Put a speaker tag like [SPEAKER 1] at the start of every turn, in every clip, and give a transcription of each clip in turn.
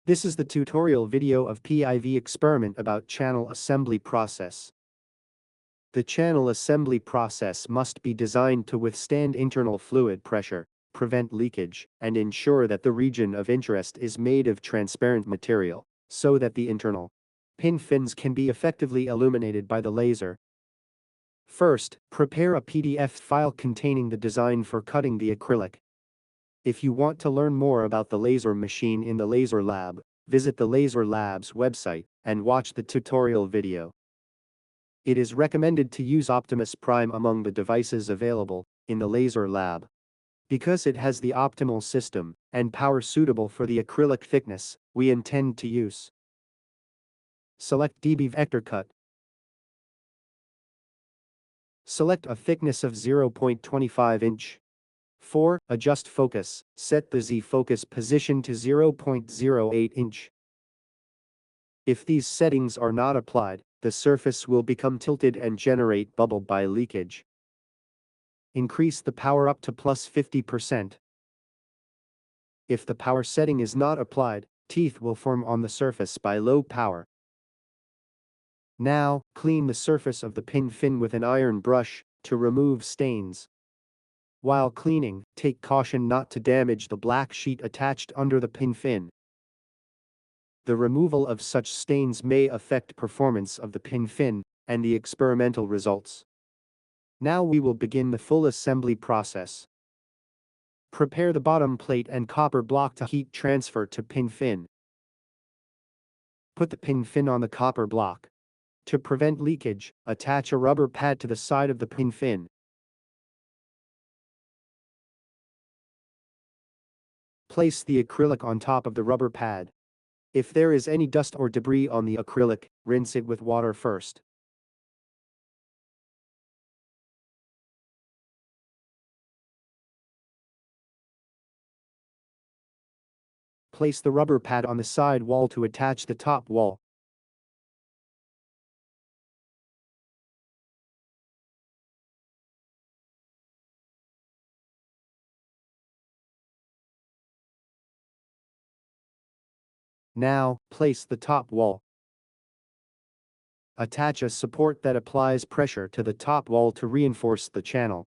[SPEAKER 1] This is the tutorial video of PIV experiment about channel assembly process. The channel assembly process must be designed to withstand internal fluid pressure, prevent leakage, and ensure that the region of interest is made of transparent material, so that the internal pin fins can be effectively illuminated by the laser. First, prepare a PDF file containing the design for cutting the acrylic. If you want to learn more about the laser machine in the laser lab, visit the Laser Lab's website and watch the tutorial video. It is recommended to use Optimus Prime among the devices available in the laser lab because it has the optimal system and power suitable for the acrylic thickness we intend to use. Select DB Vector Cut. Select a thickness of 0.25 inch. 4. Adjust focus. Set the Z focus position to 0.08 inch. If these settings are not applied, the surface will become tilted and generate bubble by leakage. Increase the power up to plus 50%. If the power setting is not applied, teeth will form on the surface by low power. Now, clean the surface of the pin fin with an iron brush to remove stains. While cleaning, take caution not to damage the black sheet attached under the pin fin. The removal of such stains may affect performance of the pin fin and the experimental results. Now we will begin the full assembly process. Prepare the bottom plate and copper block to heat transfer to pin fin. Put the pin fin on the copper block. To prevent leakage, attach a rubber pad to the side of the pin fin. Place the acrylic on top of the rubber pad. If there is any dust or debris on the acrylic, rinse it with water first. Place the rubber pad on the side wall to attach the top wall. Now, place the top wall. Attach a support that applies pressure to the top wall to reinforce the channel.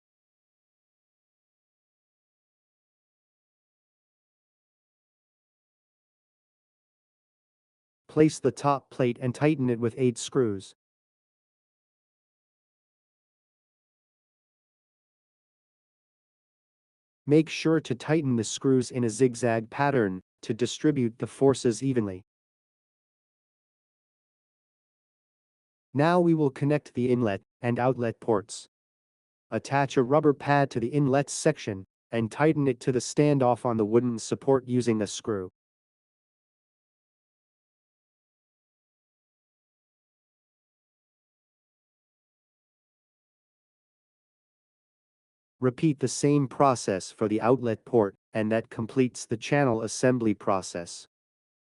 [SPEAKER 1] Place the top plate and tighten it with 8 screws. Make sure to tighten the screws in a zigzag pattern to distribute the forces evenly. Now we will connect the inlet and outlet ports. Attach a rubber pad to the inlet section and tighten it to the standoff on the wooden support using a screw. Repeat the same process for the outlet port, and that completes the channel assembly process.